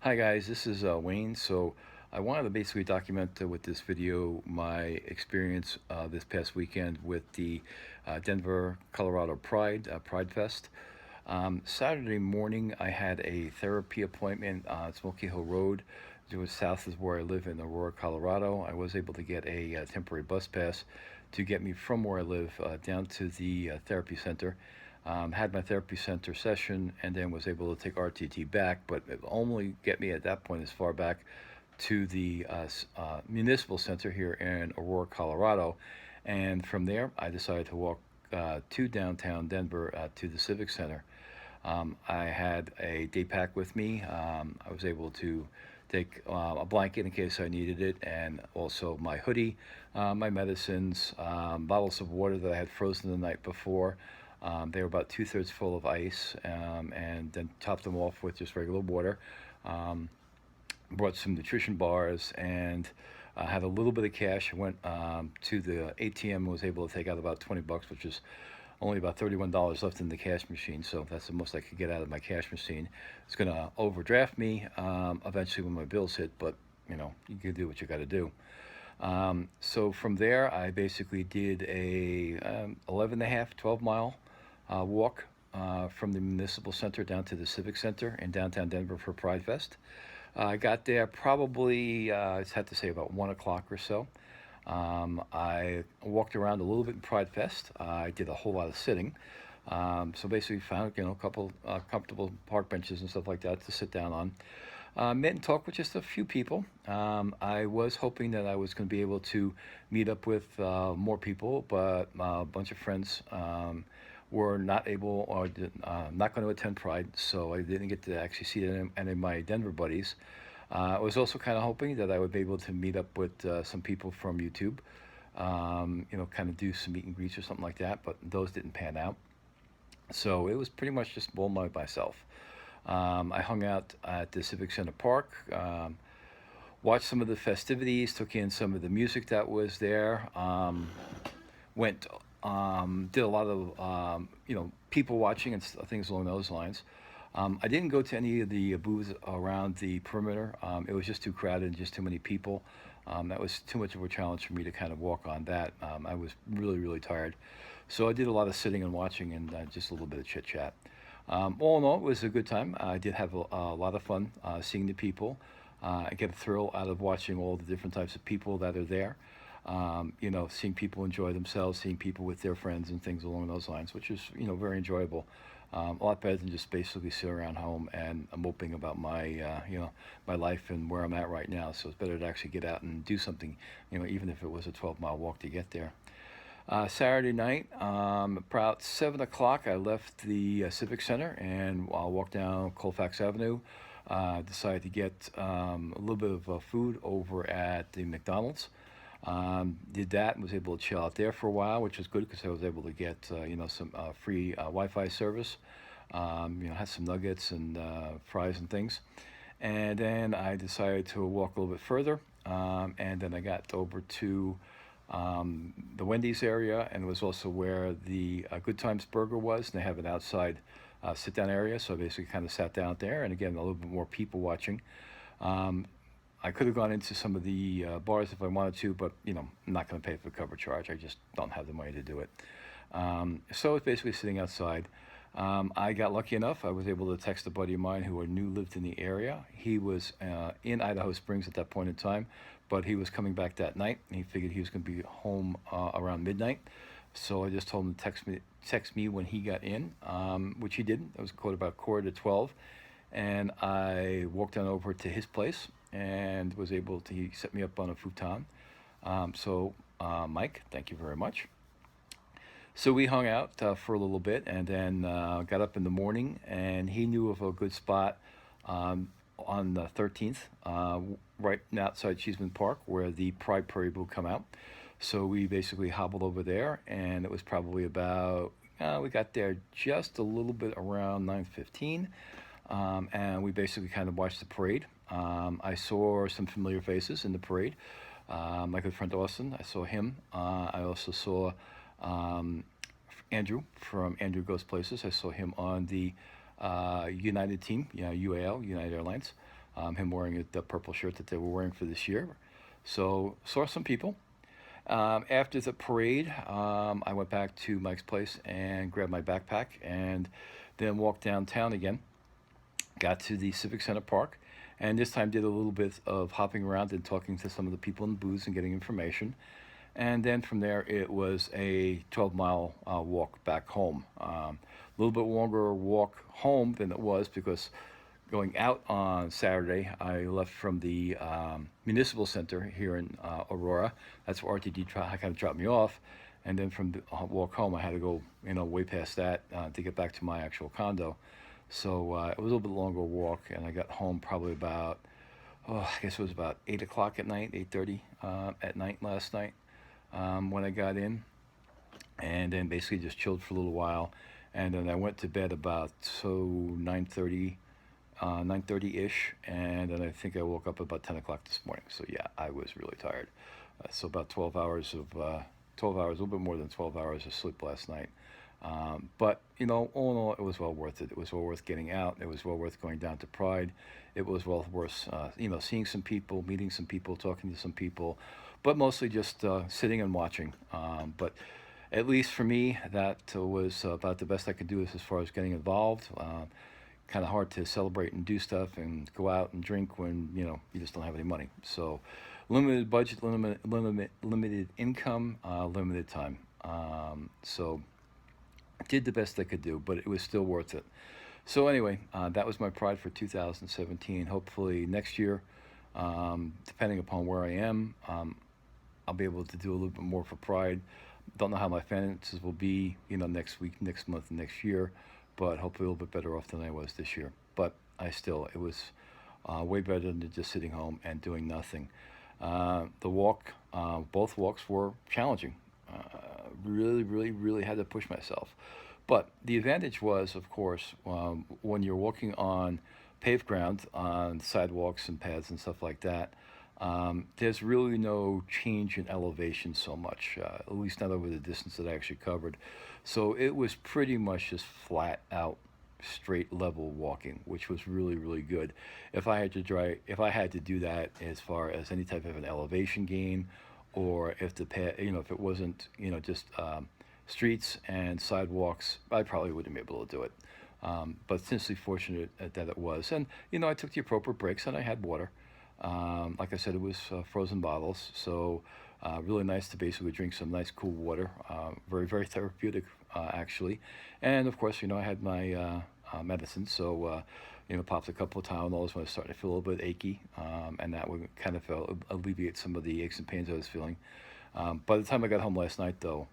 Hi guys, this is Wayne. So I wanted to basically document with this video my experience this past weekend with the Denver, Colorado Pride Fest. Saturday morning, I had a therapy appointment on Smoky Hill Road. It was south is where I live in Aurora, Colorado. I was able to get a temporary bus pass to get me from where I live down to the therapy center. Had my therapy center session and then was able to take RTT back, but it only get me at that point as far back to the municipal center here in Aurora, Colorado. And from there, I decided to walk to downtown Denver to the Civic Center. I had a day pack with me. I was able to take a blanket in case I needed it, and also my hoodie, my medicines, bottles of water that I had frozen the night before. They were about two-thirds full of ice, and then topped them off with just regular water. Um, Brought some nutrition bars and had a little bit of cash. I went to the ATM, was able to take out about 20 bucks, which is only about $31 left in the cash machine. So that's the most I could get out of my cash machine. It's going to overdraft me eventually when my bills hit, but you can do what you got to do. So from there, I basically did a 11 and a half, 12 mile walk from the municipal center down to the civic center in downtown Denver for Pride Fest. I got there probably, I had to say, about 1 o'clock or so. I walked around a little bit in Pride Fest. I did a whole lot of sitting. So basically found, a couple comfortable park benches and stuff like that to sit down on. Met and talked with just a few people. I was hoping that I was going to be able to meet up with more people, but a bunch of friends were not able or not going to attend Pride, so I didn't get to actually see any of my Denver buddies. I was also kind of hoping that I would be able to meet up with some people from YouTube, kind of do some meet and greets or something like that, but those didn't pan out. So it was pretty much just all by myself. I hung out at the Civic Center Park, watched some of the festivities, took in some of the music that was there, went, did a lot of, people watching and things along those lines. I didn't go to any of the booths around the perimeter. It was just too crowded and just too many people. That was too much of a challenge for me to kind of walk on that. I was really, really tired. So I did a lot of sitting and watching and just a little bit of chit chat. All in all, it was a good time. I did have a lot of fun seeing the people. I get a thrill out of watching all the different types of people that are there. Seeing people enjoy themselves, seeing people with their friends and things along those lines, which is, very enjoyable. A lot better than just basically sit around home and moping about my life and where I'm at right now. So it's better to actually get out and do something, even if it was a 12-mile walk to get there. Saturday night, about 7 o'clock, I left the Civic Center and I walked down Colfax Avenue. Decided to get a little bit of food over at the McDonald's. Did that and was able to chill out there for a while, which was good because I was able to get some free Wi-Fi service. Had some nuggets and fries and things. And then I decided to walk a little bit further. And then I got over to the Wendy's area, and it was also where the Good Times Burger was. And they have an outside sit-down area, so I basically kind of sat down there. And again, a little bit more people watching. Um, I could have gone into some of the bars if I wanted to, but I'm not going to pay for the cover charge. I just don't have the money to do it. So it's basically sitting outside. I got lucky enough. I was able to text a buddy of mine who I knew lived in the area. He was in Idaho Springs at that point in time, but he was coming back that night, and he figured he was going to be home around midnight. So I just told him to text me when he got in, which he did. It was about 11:45, and I walked on over to his place and was able to. He set me up on a futon. Mike, thank you very much. So we hung out for a little bit, and then got up in the morning, and he knew of a good spot on the 13th, right outside Cheeseman Park, where the Pride Parade will come out. So we basically hobbled over there, and it was probably about, we got there just a little bit around 9:15, and we basically kind of watched the parade. I saw some familiar faces in the parade. My good friend Austin, I saw him. I also saw um, Andrew from Andrew Goes Places. I saw him on the United team, UAL, United Airlines. him wearing the purple shirt that they were wearing for this year. So saw some people. After the parade, I went back to Mike's place and grabbed my backpack and then walked downtown again. Got to the Civic Center Park, and this time did a little bit of hopping around and talking to some of the people in the booths and getting information. And then from there, it was a 12-mile walk back home. A little bit longer walk home than it was because going out on Saturday, I left from the municipal center here in Aurora. That's where RTD kind of dropped me off, and then from the walk home, I had to go, way past that to get back to my actual condo. So it was a little bit longer walk, and I got home probably about, I guess it was about 8 o'clock at night, 8:30 at night last night when I got in, and then basically just chilled for a little while, and then I went to bed about 9:30 9:30-ish, and then I think I woke up about 10 o'clock this morning. So yeah, I was really tired. So about 12 hours of 12 hours, a little bit more than 12 hours of sleep last night. But all in all, it was well worth it. It was well worth getting out. It was well worth going down to Pride. It was well worth seeing some people, meeting some people, talking to some people, but mostly just sitting and watching. But at least for me, that was about the best I could do as far as getting involved. Kind of hard to celebrate and do stuff and go out and drink when you just don't have any money. So limited budget, limited income, limited time. So I did the best I could do, but it was still worth it. So anyway, that was my Pride for 2017. Hopefully next year, depending upon where I am, I'll be able to do a little bit more for Pride. Don't know how my finances will be, next week, next month, next year, but hopefully a little bit better off than I was this year. But it was way better than just sitting home and doing nothing. The walk, both walks were challenging. Really, really, really had to push myself. But the advantage was, of course, when you're walking on paved ground, on sidewalks and paths and stuff like that, there's really no change in elevation so much, at least not over the distance that I actually covered. So it was pretty much just flat out, straight level walking, which was really, really good. If I had to do that as far as any type of an elevation gain, or if the path, if it wasn't, just streets and sidewalks, I probably wouldn't be able to do it. But essentially fortunate that it was, and I took the appropriate breaks and I had water. Like I said, it was frozen bottles, so really nice to basically drink some nice cool water. Very, very therapeutic, actually. And of course, I had my medicine, so popped a couple of Tylenols when I was starting to feel a little bit achy, and that would kind of alleviate some of the aches and pains I was feeling. By the time I got home last night, though,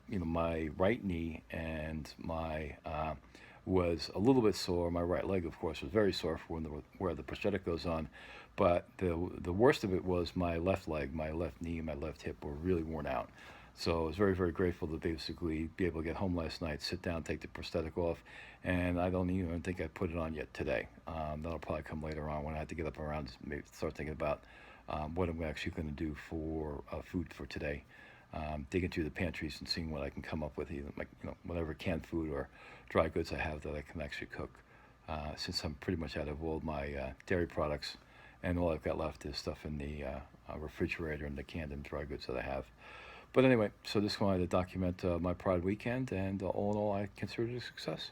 my right knee and my was a little bit sore. My right leg, of course, was very sore for where the prosthetic goes on. But the worst of it was my left leg, my left knee, and my left hip were really worn out. So I was very, very grateful to basically be able to get home last night, sit down, take the prosthetic off, and I don't even think I put it on yet today. That'll probably come later on when I have to get up around, maybe start thinking about what I'm actually going to do for food for today. Digging through the pantries and seeing what I can come up with, either like whatever canned food or dry goods I have that I can actually cook. Since I'm pretty much out of all my dairy products, and all I've got left is stuff in the refrigerator and the canned and dry goods that I have. But anyway, so just wanted to document my Pride weekend, and all in all, I consider it a success.